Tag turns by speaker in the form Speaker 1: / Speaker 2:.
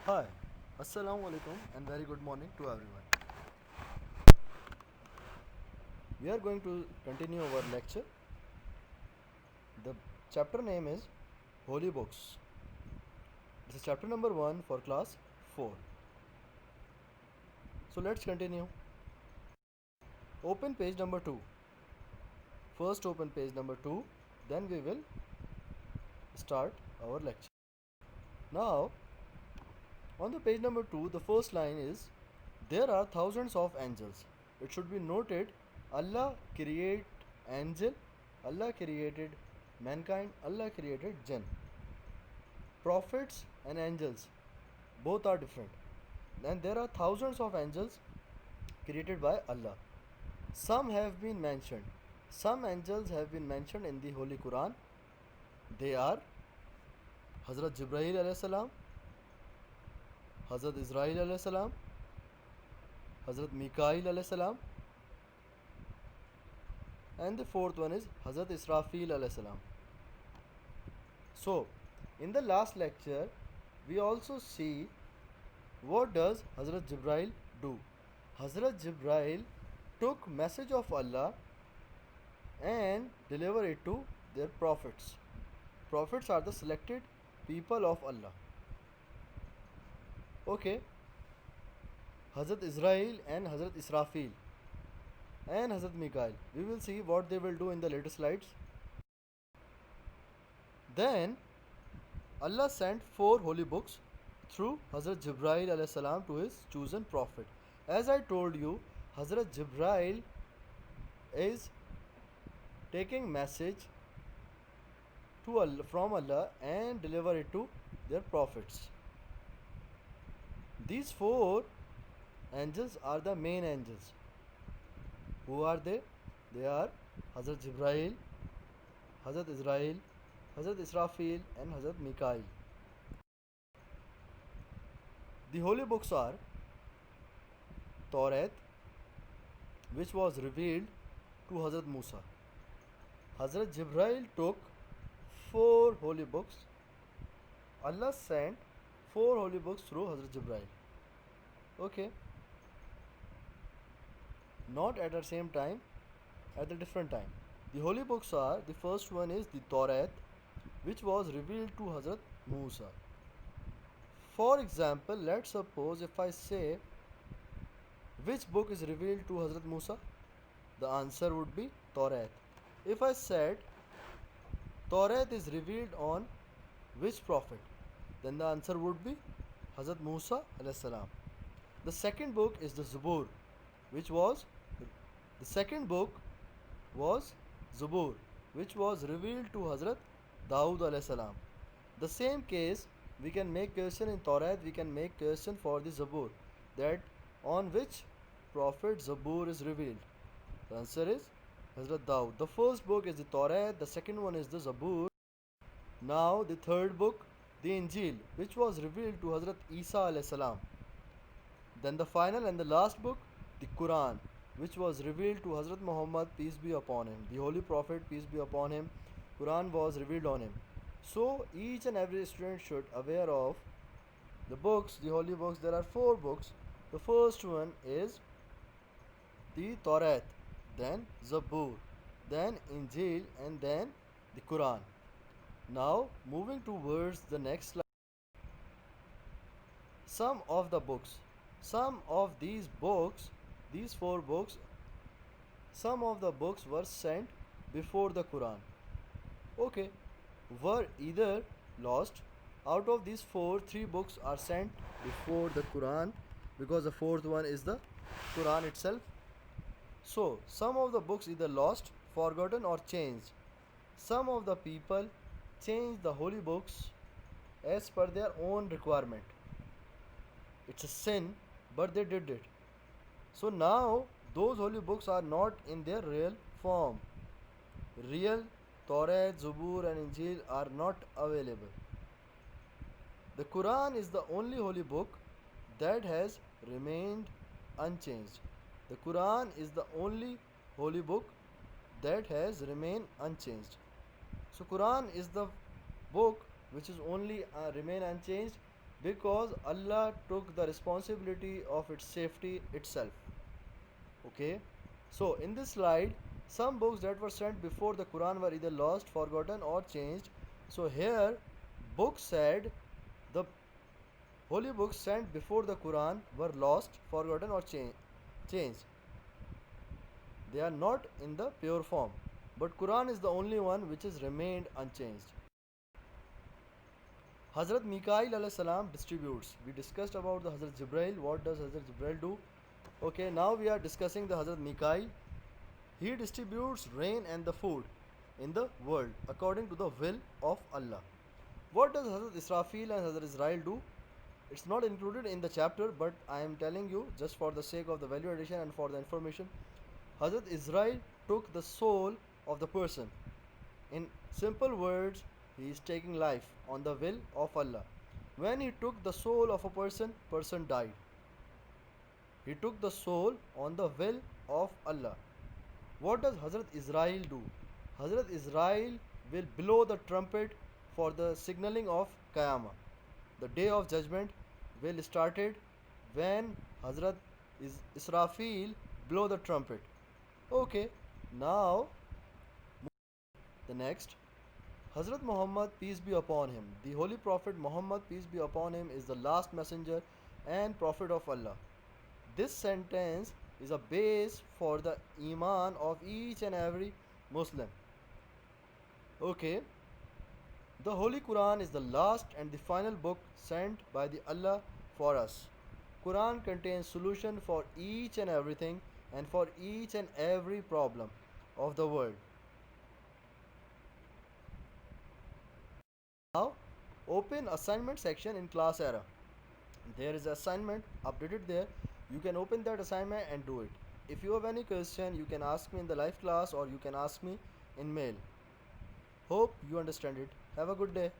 Speaker 1: Hi, Assalamu alaikum and very good morning to everyone. We are going to continue our lecture. The chapter name is Holy Books. This is chapter number 1 for class 4. So let's continue. Open page number 2. First open page number 2, then we will start our lecture. Now, on the page number 2, the first line is there are thousands of angels. It should be noted Allah created angel, Allah created mankind, Allah created jinn. Prophets and angels both are different. And there are thousands of angels created by Allah. Some have been mentioned. Some angels have been mentioned in the Holy Quran. They are Hazrat Jibreel alayhi salam, Hazrat Israel alayhi salam, Hazrat Mikail alayhi salam, and the fourth one is Hazrat Israfil alayhi salam. So, in the last lecture, we also see what does Hazrat Jibreel do. Hazrat Jibreel took message of Allah and deliver it to their prophets. Prophets are the selected people of Allah. Okay, Hazrat Israel and Hazrat Israfil and Hazrat Mikael. We will see what they will do in the later slides. Then Allah sent four holy books through Hazrat Jibreel alayhi salam to his chosen prophet. As I told you, Hazrat Jibreel is taking message to Allah, from Allah and deliver it to their prophets. These four angels are the main angels. Who are they? They are Hazrat Jibreel, Hazrat Israel, Hazrat Israfil, and Hazrat Mikail. The holy books are Torah, which was revealed to Hazrat Musa. Hazrat Jibreel took four holy books. Allah sent four holy books through Hazrat Jibreel. Okay. Not at the same time, at a different time. The holy books are, the first one is the Torah, which was revealed to Hazrat Musa. For example, let's suppose if I say which book is revealed to Hazrat Musa, the answer would be Torah. If I said Torah is revealed on which prophet, then the answer would be Hazrat Musa alayhi salam. The second book is the Zabur, which was the second book was Zabur, which was revealed to Hazrat Dawood alayhi salam. The same case, we can make question in Torah, we can make question for the Zabur, that on which prophet Zabur is revealed. The answer is Hazrat Dawood. The first book is the Torah, the second one is the Zabur. Now the third book, the Injil, which was revealed to Hazrat Isa alayhi salam. Then the final and the last book, the Quran, which was revealed to Hazrat Muhammad, peace be upon him, the holy prophet, peace be upon him. Quran was revealed on him. So each and every student should aware of the books, the holy books. There are four books. The first one is the Torah, then Zabur, then Injil, and then the Quran. Now moving towards the next slide. Some of the books, some of these books, these four books, some of the books were sent before the Quran. Okay, were either lost. Out of these four, three books are sent before the Quran, because the fourth one is the Quran itself. So, some of the books either lost, forgotten, or changed. Some of the people changed the holy books as per their own requirement. It's a sin, but they did it. So now those holy books are not in their real form. Real Torah, Zabur, and Injil are not available. The Quran is the only holy book that has remained unchanged. The Quran is the only holy book that has remained unchanged. So Quran is the book which is only remain unchanged. Because Allah took the responsibility of its safety itself. Okay, so in this slide, some books that were sent before the Quran were either lost, forgotten, or changed. So here, book said the holy books sent before the Quran were lost, forgotten, or changed. They are not in the pure form, but Quran is the only one which has remained unchanged. Hazrat Mikail alayhi salam distributes. We discussed about the Hazrat Jibrail. What does Hazrat Jibrail do? Okay, now we are discussing the Hazrat Mikail. He distributes rain and the food in the world according to the will of Allah. What does Hazrat Israfil and Hazrat Israel do? It's not included in the chapter, but I am telling you just for the sake of the value addition and for the information. Hazrat Israel took the soul of the person. In simple words, he is taking life on the will of Allah. When he took the soul of a person died. He took the soul on the will of Allah. What does Hazrat Israel do? Hazrat Israel will blow the trumpet for the signaling of Qiyamah. The day of judgment will started when Hazrat Israfil blow the trumpet. Okay, now the next. Hazrat Muhammad, peace be upon him, the Holy Prophet Muhammad, peace be upon him, is the last messenger and prophet of Allah. This sentence is a base for the Iman of each and every Muslim. Okay, the Holy Quran is the last and the final book sent by the Allah for us. Quran contains solution for each and everything and for each and every problem of the world. Now, open assignment section in class era. There is assignment updated there. You can open that assignment and do it. If you have any question, you can ask me in the live class or you can ask me in mail. Hope you understand it. Have a good day.